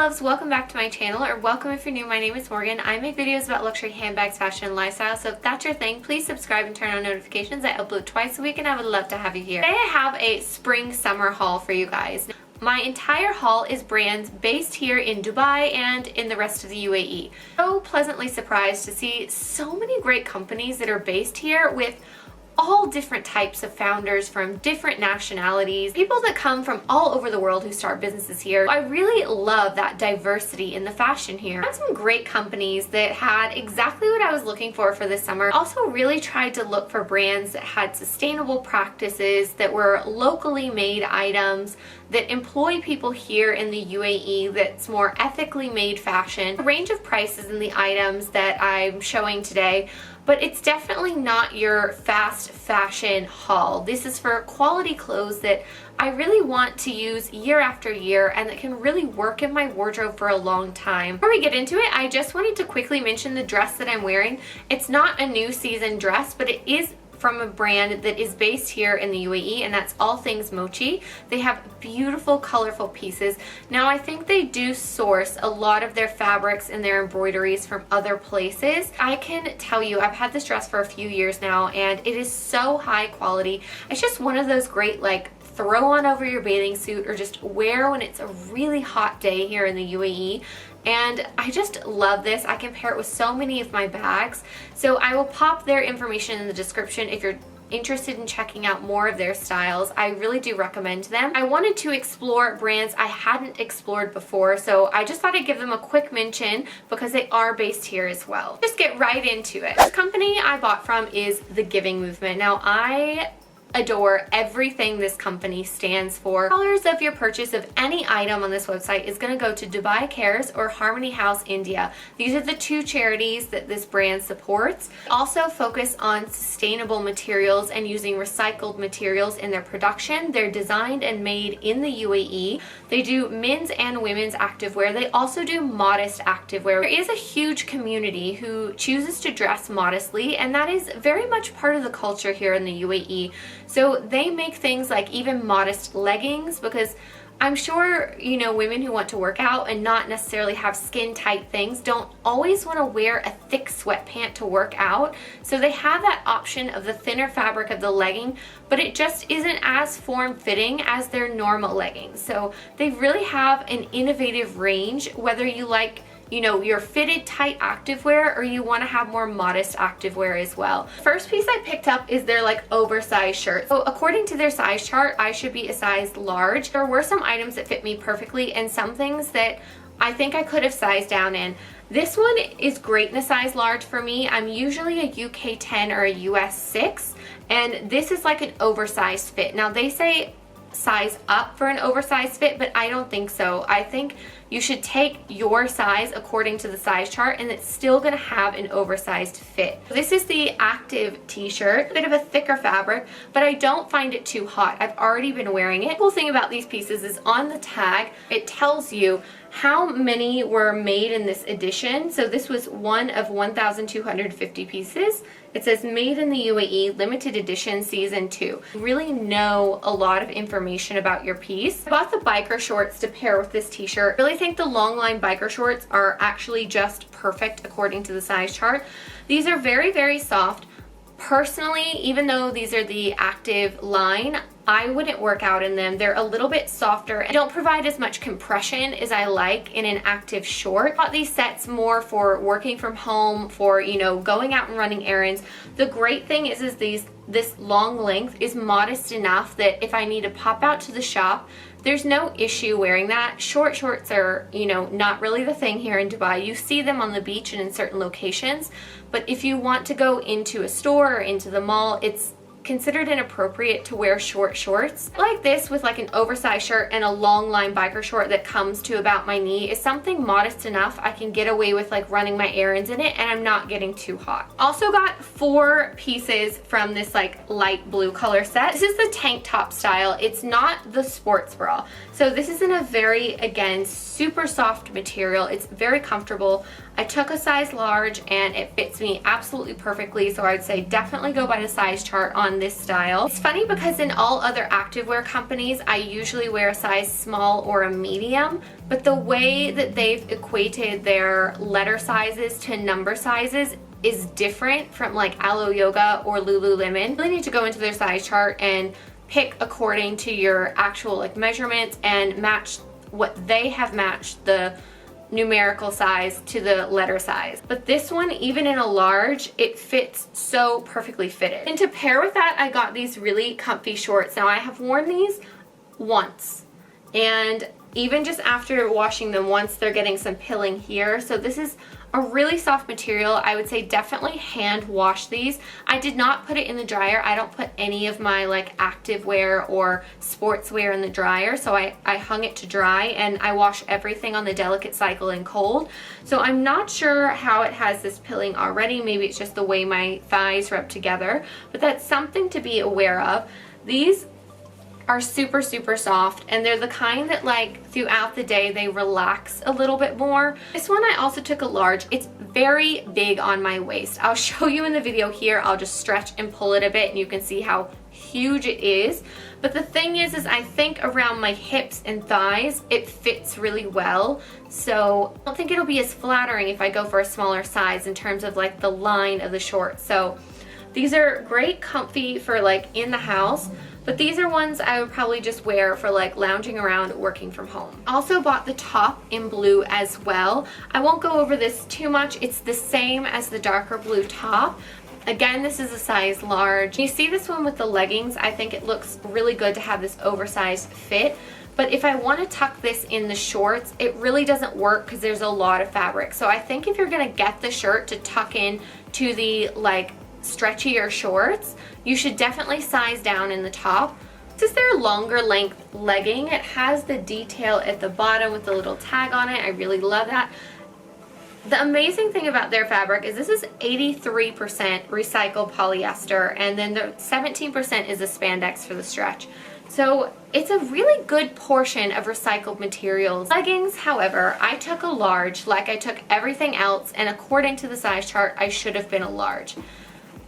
loves, welcome back to my channel, or welcome if you're new. My name is Morgan. I make videos about luxury handbags, fashion, and lifestyle, so if that's your thing, please subscribe and turn on notifications. I upload twice a week and I would love to have you here. Today I have a spring summer haul for you guys. My entire haul is brands based here in Dubai and in the rest of the UAE. So pleasantly surprised to see so many great companies that are based here with all different types of founders from different nationalities, people that come from all over the world who start businesses here. I really love that diversity in the fashion here. I had some great companies that had exactly what I was looking for this summer. Also really tried to look for brands that had sustainable practices, that were locally made items, that employ people here in the UAE, that's more ethically made fashion. A range of prices in the items that I'm showing today, but it's definitely not your fast fashion haul. This is for quality clothes that I really want to use year after year and that can really work in my wardrobe for a long time. Before we get into it, I just wanted to quickly mention the dress that I'm wearing. It's not a new season dress, but it is from a brand that is based here in the UAE, and that's All Things Mochi. They have beautiful, colorful pieces. Now, I think they do source a lot of their fabrics and their embroideries from other places. I can tell you, I've had this dress for a few years now, and it is so high quality. It's just one of those great, like, throw on over your bathing suit or just wear when it's a really hot day here in the UAE. And I just love this. I can pair it with so many of my bags. So I will pop their information in the description if you're interested in checking out more of their styles. I really do recommend them. I wanted to explore brands I hadn't explored before, so I just thought I'd give them a quick mention because they are based here as well. Just get right into it. The company I bought from is The Giving Movement. Now, I adore everything this company stands for. Colors of your purchase of any item on this website is going to go to Dubai Cares or Harmony House India. These are the two charities that this brand supports. They also focus on sustainable materials and using recycled materials in their production. They're designed and made in the UAE. They do men's and women's activewear. They also do modest activewear. There is a huge community who chooses to dress modestly, and that is very much part of the culture here in the UAE. So they make things like even modest leggings, because I'm sure, you know, women who want to work out and not necessarily have skin tight things don't always want to wear a thick sweatpant to work out. So they have that option of the thinner fabric of the legging, but it just isn't as form-fitting as their normal leggings. So they really have an innovative range, whether you like, you know, your fitted tight activewear or you want to have more modest activewear as well. First piece I picked up is their like oversized shirt. So according to their size chart, I should be a size large. There were some items that fit me perfectly and some things that I think I could have sized down in. This one is great in a size large for me. I'm usually a UK 10 or a US 6, and this is like an oversized fit. Now they say size up for an oversized fit, but I don't think so. I think you should take your size according to the size chart, and it's still going to have an oversized fit. This is the active t-shirt, a bit of a thicker fabric, but I don't find it too hot. I've already been wearing it. The cool thing about these pieces is on the tag, it tells you how many were made in this edition. So this was one of 1,250 pieces. It says made in the UAE, limited edition, season 2. You really know a lot of information about your piece. I bought the biker shorts to pair with this t-shirt. I really think the long line biker shorts are actually just perfect according to the size chart. These are very, very soft. Personally, even though these are the active line, I wouldn't work out in them. They're a little bit softer and don't provide as much compression as I like in an active short. I bought these sets more for working from home, for, you know, going out and running errands. The great thing is this long length is modest enough that if I need to pop out to the shop, there's no issue wearing that. Short shorts are, you know, not really the thing here in Dubai. You see them on the beach and in certain locations, but if you want to go into a store or into the mall, it's considered inappropriate to wear short shorts. Like this with like an oversized shirt and a long line biker short that comes to about my knee is something modest enough I can get away with like running my errands in it, and I'm not getting too hot. Also got 4 pieces from this like light blue color set. This is the tank top style. It's not the sports bra. So this is in a very, again, super soft material. It's very comfortable. I took a size large and it fits me absolutely perfectly, so I would say definitely go by the size chart on on this style. It's funny because in all other activewear companies, I usually wear a size small or a medium, but the way that they've equated their letter sizes to number sizes is different from like Alo Yoga or Lululemon. You really need to go into their size chart and pick according to your actual like measurements and match what they have matched the numerical size to the letter size. But this one, even in a large, it fits so perfectly fitted. And to pair with that, I got these really comfy shorts. Now I have worn these once, and even just after washing them once, they're getting some pilling here. So this is a really soft material. I would say definitely hand wash these. I did not put it in the dryer. I don't put any of my like activewear or sportswear in the dryer. So I hung it to dry, and I wash everything on the delicate cycle in cold. So I'm not sure how it has this pilling already. Maybe it's just the way my thighs rub together, but that's something to be aware of. These are super, super soft, and they're the kind that like throughout the day they relax a little bit more. This one I also took a large. It's very big on my waist. I'll show you in the video here. I'll just stretch and pull it a bit and you can see how huge it is. But the thing is I think around my hips and thighs it fits really well. So I don't think it'll be as flattering if I go for a smaller size in terms of like the line of the shorts. So these are great comfy for like in the house. But these are ones I would probably just wear for like lounging around working from home. Also bought the top in blue as well. I won't go over this too much. It's the same as the darker blue top. Again, this is a size large. You see this one with the leggings. I think it looks really good to have this oversized fit. But if I want to tuck this in the shorts, it really doesn't work because there's a lot of fabric. So I think if you're going to get the shirt to tuck in to the like stretchier shorts, you should definitely size down in the top. This is their longer length legging. It has the detail at the bottom with the little tag on it. I really love that. The amazing thing about their fabric is this is 83% recycled polyester, and then the 17% is a spandex for the stretch. So it's a really good portion of recycled materials. Leggings, however, I took a large like I took everything else, and according to the size chart, I should have been a large.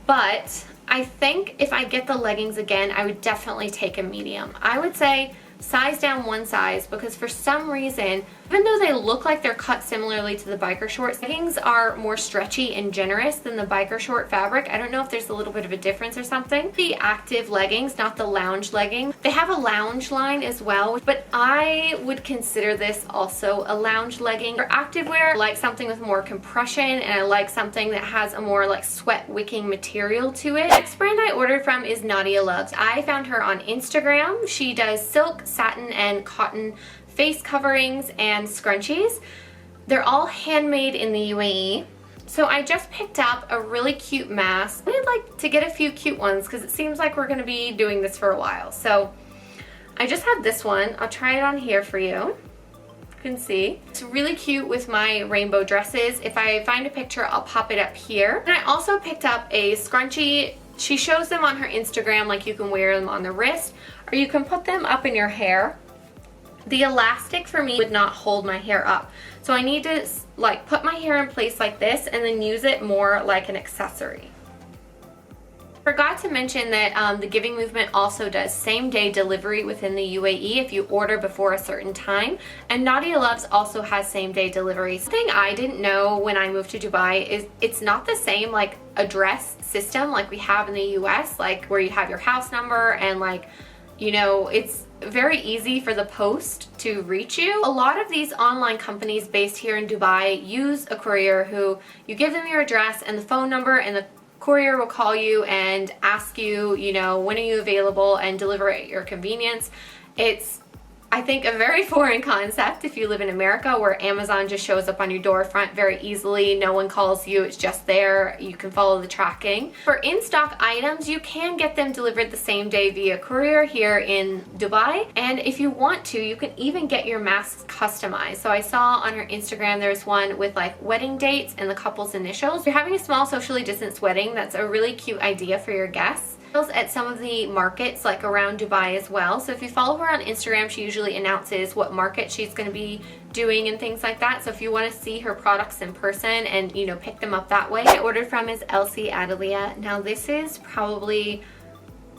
But I think if I get the leggings again, I would definitely take a medium. I would say size down one size, because for some reason, even though they look like they're cut similarly to the biker shorts, leggings are more stretchy and generous than the biker short fabric. I don't know if there's a little bit of a difference or something. The active leggings, not the lounge legging. They have a lounge line as well, but I would consider this also a lounge legging. For activewear, I like something with more compression, and I like something that has a more like sweat wicking material to it. The next brand I ordered from is Nadia Lux. I found her on Instagram. She does silk, satin, and cotton face coverings and scrunchies. They're all handmade in the UAE. So I just picked up a really cute mask. I'd like to get a few cute ones because it seems like we're going to be doing this for a while. So I just have this one. I'll try it on here for you. You can see. It's really cute with my rainbow dresses. If I find a picture, I'll pop it up here. And I also picked up a scrunchie. She shows them on her Instagram, like you can wear them on the wrist, or you can put them up in your hair. The elastic for me would not hold my hair up. So I need to like put my hair in place like this and then use it more like an accessory. Forgot to mention that the Giving Movement also does same-day delivery within the UAE if you order before a certain time. And Nadia Lux also has same-day delivery. Something I didn't know when I moved to Dubai is it's not the same like address system like we have in the US, like where you have your house number and like, you know, it's very easy for the post to reach you. A lot of these online companies based here in Dubai use a courier who you give them your address and the phone number, and the courier will call you and ask you, you know, when are you available, and deliver at your convenience. It's, I think, a very foreign concept if you live in America, where Amazon just shows up on your door front very easily. No one calls you, it's just there. You can follow the tracking. For in-stock items, you can get them delivered the same day via courier here in Dubai. And if you want to, you can even get your masks customized. So I saw on her Instagram there's one with like wedding dates and the couple's initials. If you're having a small socially distanced wedding, that's a really cute idea for your guests. At some of the markets like around Dubai as well. So if you follow her on Instagram, she usually announces what market she's going to be doing and things like that. So if you want to see her products in person and, you know, pick them up that way. I ordered from is Elsie Adelia. Now this is probably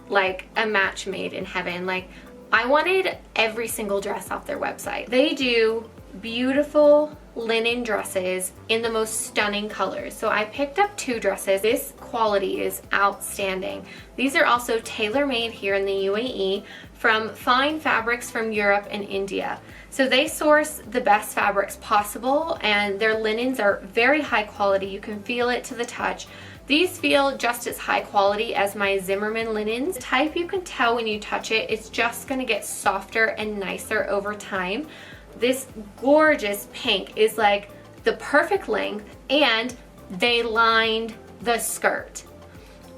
like a match made in heaven. Like, I wanted every single dress off their website. They do beautiful linen dresses in the most stunning colors. So I picked up 2 dresses. This quality is outstanding. These are also tailor-made here in the UAE from fine fabrics from Europe and India. So they source the best fabrics possible, and their linens are very high quality. You can feel it to the touch. These feel just as high quality as my Zimmermann linens. The type you can tell when you touch it, it's just gonna get softer and nicer over time. This gorgeous pink is like the perfect length, and they lined the skirt.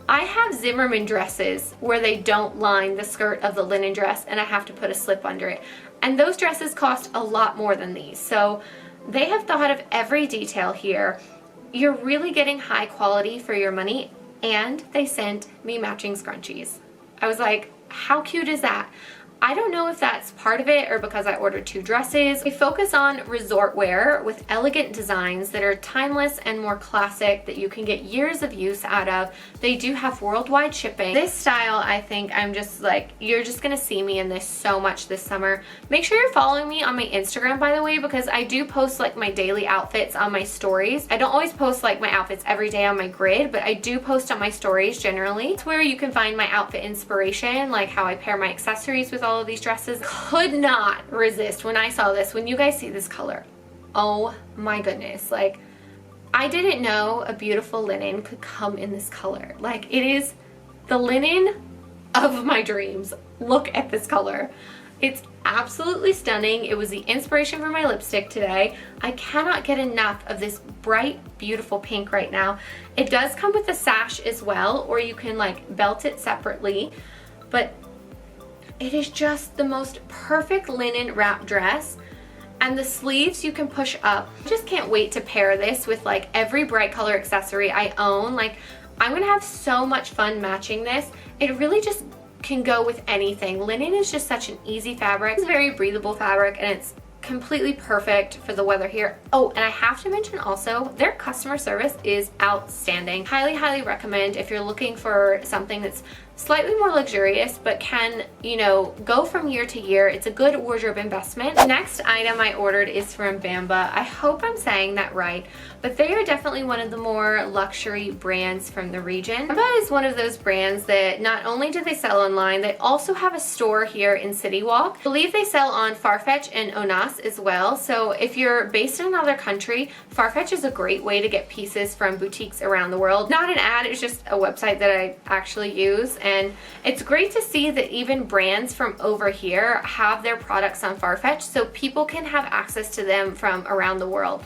I have Zimmermann dresses where they don't line the skirt of the linen dress and I have to put a slip under it. And those dresses cost a lot more than these. So they have thought of every detail here. You're really getting high quality for your money, and they sent me matching scrunchies. I was like, how cute is that? I don't know if that's part of it or because I ordered 2 dresses. We focus on resort wear with elegant designs that are timeless and more classic that you can get years of use out of. They do have worldwide shipping. This style, I think I'm just like, you're just gonna see me in this so much this summer. Make sure you're following me on my Instagram, by the way, because I do post like my daily outfits on my stories. I don't always post like my outfits every day on my grid, but I do post on my stories generally. It's where you can find my outfit inspiration, like how I pair my accessories with all of these dresses. Could not resist when I saw this. When you guys see this color, oh my goodness, like, I didn't know a beautiful linen could come in this color. Like, it is the linen of my dreams. Look at this color. It's absolutely stunning. It was the inspiration for my lipstick today. I cannot get enough of this bright, beautiful pink right now. It does come with a sash as well, or you can like belt it separately, but it is just the most perfect linen wrap dress, and the sleeves you can push up. I just can't wait to pair this with like every bright color accessory I own. Like, I'm gonna have so much fun matching this. It really just can go with anything. Linen is just such an easy fabric. It's a very breathable fabric, and it's completely perfect for the weather here. Oh, and I have to mention also, their customer service is outstanding. Highly, highly recommend if you're looking for something that's slightly more luxurious but can, you know, go from year to year. It's a good wardrobe investment. The next item I ordered is from Bamba. I hope I'm saying that right, but they are definitely one of the more luxury brands from the region. Bamba is one of those brands that not only do they sell online, they also have a store here in City Walk. I believe they sell on Farfetch and Onas as well. So if you're based in another country, Farfetch is a great way to get pieces from boutiques around the world. Not an ad, it's just a website that I actually use. And it's great to see that even brands from over here have their products on Farfetch, so people can have access to them from around the world.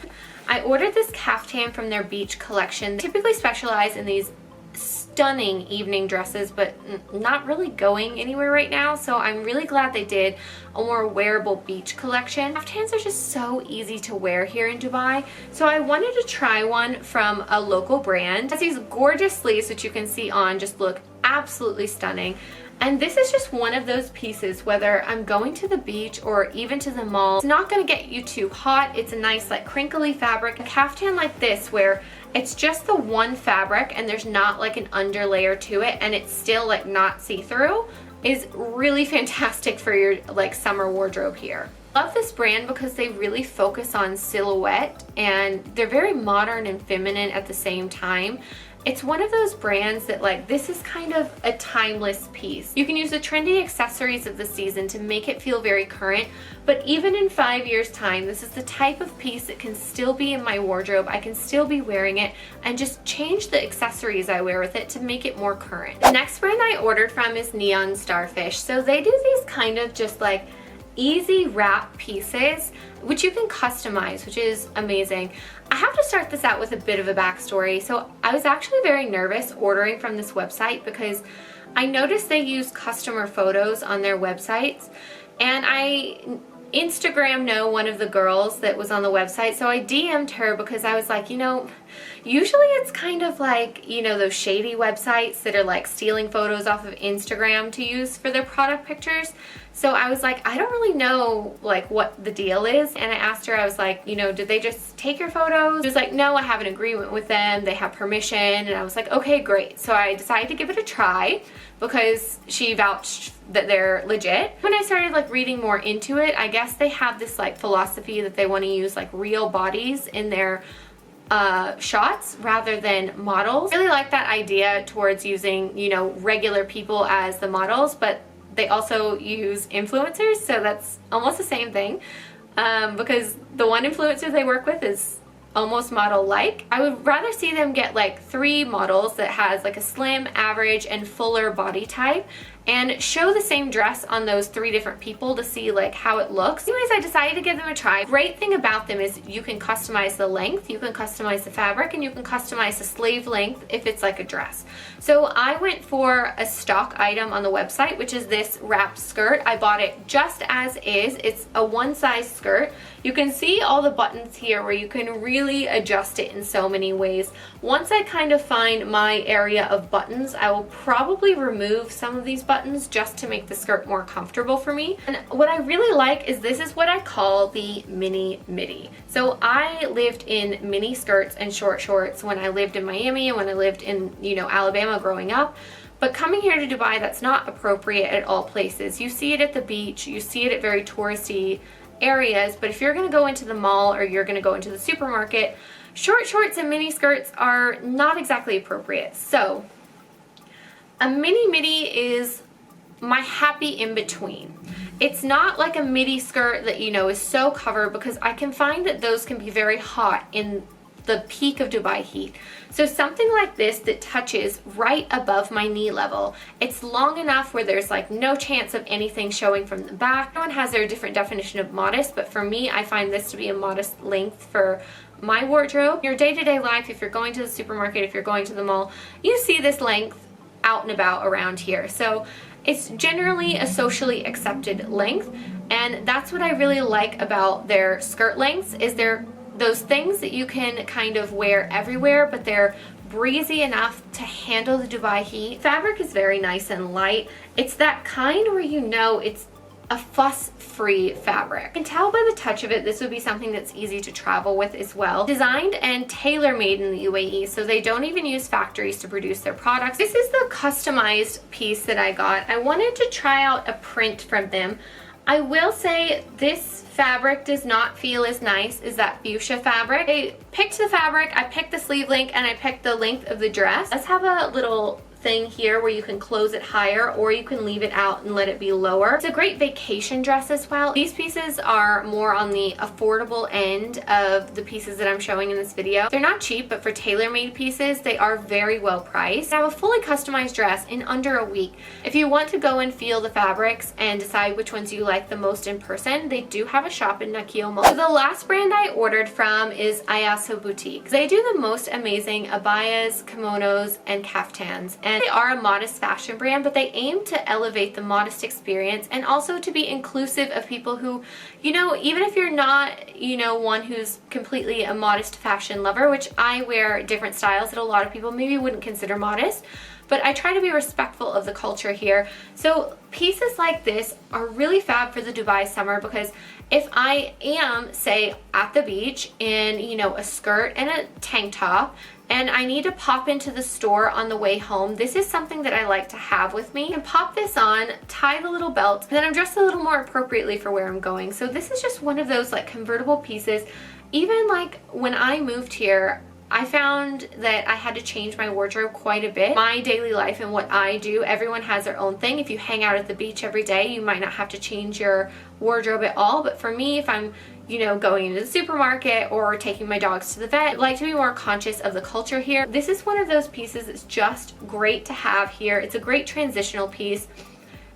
I ordered this caftan from their beach collection. They typically specialize in these stunning evening dresses, but not really going anywhere right now, so I'm really glad they did a more wearable beach collection. Caftans are just so easy to wear here in Dubai, so I wanted to try one from a local brand. It has these gorgeous sleeves that you can see on, just look absolutely stunning. And this is just one of those pieces, whether I'm going to the beach or even to the mall, it's not going to get you too hot. It's a nice like crinkly fabric. A caftan like this where it's just the one fabric and there's not like an underlayer to it, and it's still like not see-through, is really fantastic for your like summer wardrobe here. Love this brand because they really focus on silhouette, and they're very modern and feminine at the same time. It's one of those brands that like, this is kind of a timeless piece. You can use the trendy accessories of the season to make it feel very current, but even in 5 years time, this is the type of piece that can still be in my wardrobe. I can still be wearing it and just change the accessories I wear with it to make it more current. The next brand I ordered from is Neon Starfish. So they do these kind of just like easy wrap pieces, which you can customize, which is amazing. I have to start this out with a bit of a backstory. So I was actually very nervous ordering from this website because I noticed they use customer photos on their websites, and I Instagram know one of the girls that was on the website, so I DM'd her because I was like, you know, usually it's kind of like, you know, those shady websites that are like stealing photos off of Instagram to use for their product pictures. So I was like, I don't really know like what the deal is. And I asked her, I was like, you know, did they just take your photos? She was like, no, I have an agreement with them. They have permission. And I was like, okay, great. So I decided to give it a try because she vouched that they're legit. When I started like reading more into it, I guess they have this like philosophy that they want to use like real bodies in their shots rather than models. I really like that idea towards using, you know, regular people as the models, but they also use influencers, so that's almost the same thing, because the one influencer they work with is almost model-like. I would rather see them get like 3 models that has like a slim, average, and fuller body type, and show the same dress on those 3 different people to see like how it looks. Anyways, I decided to give them a try. Great thing about them is you can customize the length, you can customize the fabric, and you can customize the sleeve length if it's like a dress. So I went for a stock item on the website, which is this wrap skirt. I bought it just as is. It's a one size skirt. You can see all the buttons here where you can really adjust it in so many ways. Once I kind of find my area of buttons, I will probably remove some of these buttons just to make the skirt more comfortable for me. And what I really like is this is what I call the mini midi. So I lived in mini skirts and short shorts when I lived in Miami and when I lived in, you know, Alabama growing up. But coming here to Dubai, that's not appropriate at all places. You see it at the beach, you see it at very touristy areas, but if you're going to go into the mall or you're going to go into the supermarket, short shorts and mini skirts are not exactly appropriate. So a mini midi is my happy in between. It's not like a midi skirt that, you know, is so covered, because I can find that those can be very hot in the peak of Dubai heat. So something like this that touches right above my knee level. It's long enough where there's like no chance of anything showing from the back. Everyone has their different definition of modest, but for me, I find this to be a modest length for my wardrobe. Your day-to-day life, if you're going to the supermarket, if you're going to the mall, you see this length out and about around here. So it's generally a socially accepted length, and that's what I really like about their skirt lengths, is they're those things that you can kind of wear everywhere, but they're breezy enough to handle the Dubai heat. Fabric is very nice and light. It's that kind where you know it's a fuss-free fabric. You can tell by the touch of it, this would be something that's easy to travel with as well. Designed and tailor-made in the UAE, so they don't even use factories to produce their products. This is the customized piece that I got. I wanted to try out a print from them. I will say this fabric does not feel as nice as that fuchsia fabric. I picked the fabric, I picked the sleeve length, and I picked the length of the dress. Let's have a little thing here where you can close it higher or you can leave it out and let it be lower. It's a great vacation dress as well. These pieces are more on the affordable end of the pieces that I'm showing in this video. They're not cheap, but for tailor-made pieces, they are very well priced. I have a fully customized dress in under a week. If you want to go and feel the fabrics and decide which ones you like the most in person, they do have a shop in Nakio Mall. So the last brand I ordered from is Ayaso Boutique. They do the most amazing abayas, kimonos, and kaftans. And they are a modest fashion brand, but they aim to elevate the modest experience and also to be inclusive of people who, you know, even if you're not, you know, one who's completely a modest fashion lover, which I wear different styles that a lot of people maybe wouldn't consider modest, but I try to be respectful of the culture here. So pieces like this are really fab for the Dubai summer, because if I am, say, at the beach in, you know, a skirt and a tank top, and I need to pop into the store on the way home, this is something that I like to have with me. And pop this on, tie the little belt, and then I'm dressed a little more appropriately for where I'm going. So this is just one of those like convertible pieces. Even like when I moved here, I found that I had to change my wardrobe quite a bit. My daily life and what I do, everyone has their own thing. If you hang out at the beach every day, you might not have to change your wardrobe at all. But for me, if I'm, you know, going into the supermarket or taking my dogs to the vet, I like to be more conscious of the culture here. This is one of those pieces that's just great to have here. It's a great transitional piece.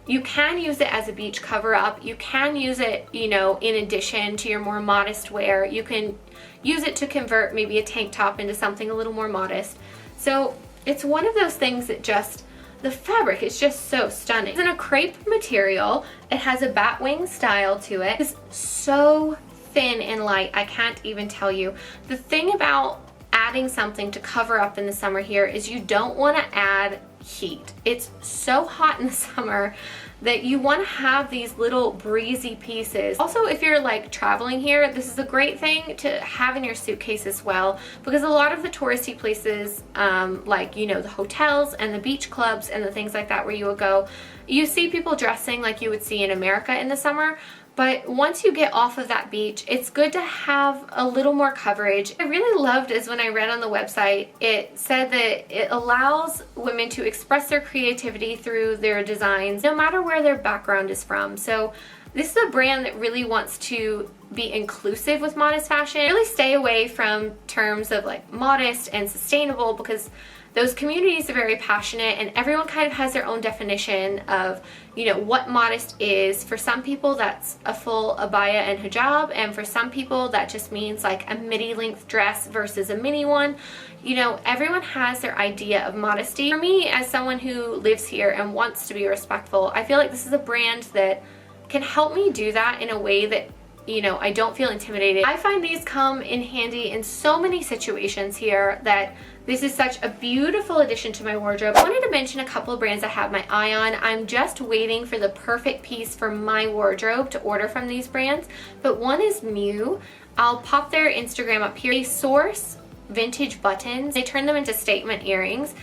You can use it as a beach cover up. You can use it, you know, in addition to your more modest wear. You can use it to convert maybe a tank top into something a little more modest. So it's one of those things that just, the fabric is just so stunning. It's in a crepe material. It has a batwing style to it. It's so thin and light, I can't even tell you. The thing about adding something to cover up in the summer here is you don't want to add heat. It's so hot in the summer that you want to have these little breezy pieces. Also, if you're like traveling here, this is a great thing to have in your suitcase as well, because a lot of the touristy places, like, you know, the hotels and the beach clubs and the things like that where you would go, you see people dressing like you would see in America in the summer. But once you get off of that beach, it's good to have a little more coverage. I really loved is when I read on the website, it said that it allows women to express their creativity through their designs, no matter where their background is from. So this is a brand that really wants to be inclusive with modest fashion. Really stay away from terms of like modest and sustainable, because those communities are very passionate and everyone kind of has their own definition of, you know, what modest is. For some people that's a full abaya and hijab, and for some people that just means like a midi length dress versus a mini one. You know, everyone has their idea of modesty. For me, as someone who lives here and wants to be respectful, I feel like this is a brand that can help me do that in a way that, you know, I don't feel intimidated. I find these come in handy in so many situations here that this is such a beautiful addition to my wardrobe. I wanted to mention a couple of brands I have my eye on. I'm just waiting for the perfect piece for my wardrobe to order from these brands, but one is Mew. I'll pop their Instagram up here. They source vintage buttons. They turn them into statement earrings.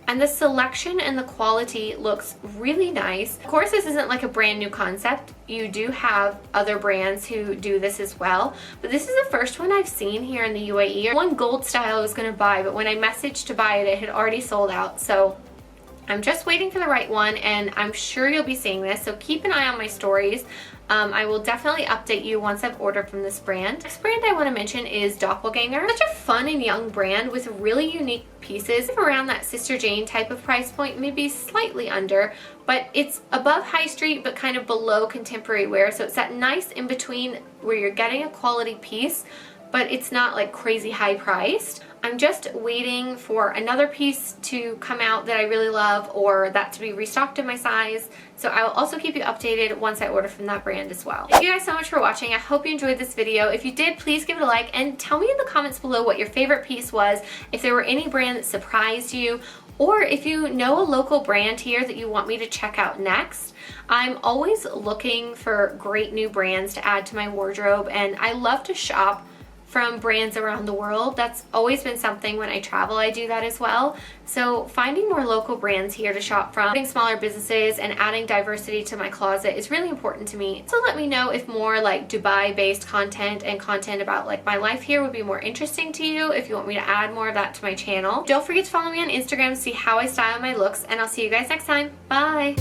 And the selection and the quality looks really nice. Of course, this isn't like a brand new concept. You do have other brands who do this as well, but this is the first one I've seen here in the UAE. One gold style I was gonna buy, but when I messaged to buy it, it had already sold out. So I'm just waiting for the right one, and I'm sure you'll be seeing this, so keep an eye on my stories. I will definitely update you once I've ordered from this brand. Next brand I want to mention is Doppelganger. Such a fun and young brand with really unique pieces around that Sister Jane type of price point, maybe slightly under, but it's above high street but kind of below contemporary wear, so it's that nice in between where you're getting a quality piece but it's not like crazy high priced. I'm just waiting for another piece to come out that I really love, or that to be restocked in my size. So I will also keep you updated once I order from that brand as well. Thank you guys so much for watching. I hope you enjoyed this video. If you did, please give it a like and tell me in the comments below what your favorite piece was, if there were any brand that surprised you, or if you know a local brand here that you want me to check out next. I'm always looking for great new brands to add to my wardrobe, and I love to shop from brands around the world. That's always been something when I travel, I do that as well. So finding more local brands here to shop from, adding smaller businesses and adding diversity to my closet is really important to me. So let me know if more like Dubai based content and content about like my life here would be more interesting to you, if you want me to add more of that to my channel. Don't forget to follow me on Instagram to see how I style my looks, and I'll see you guys next time. Bye!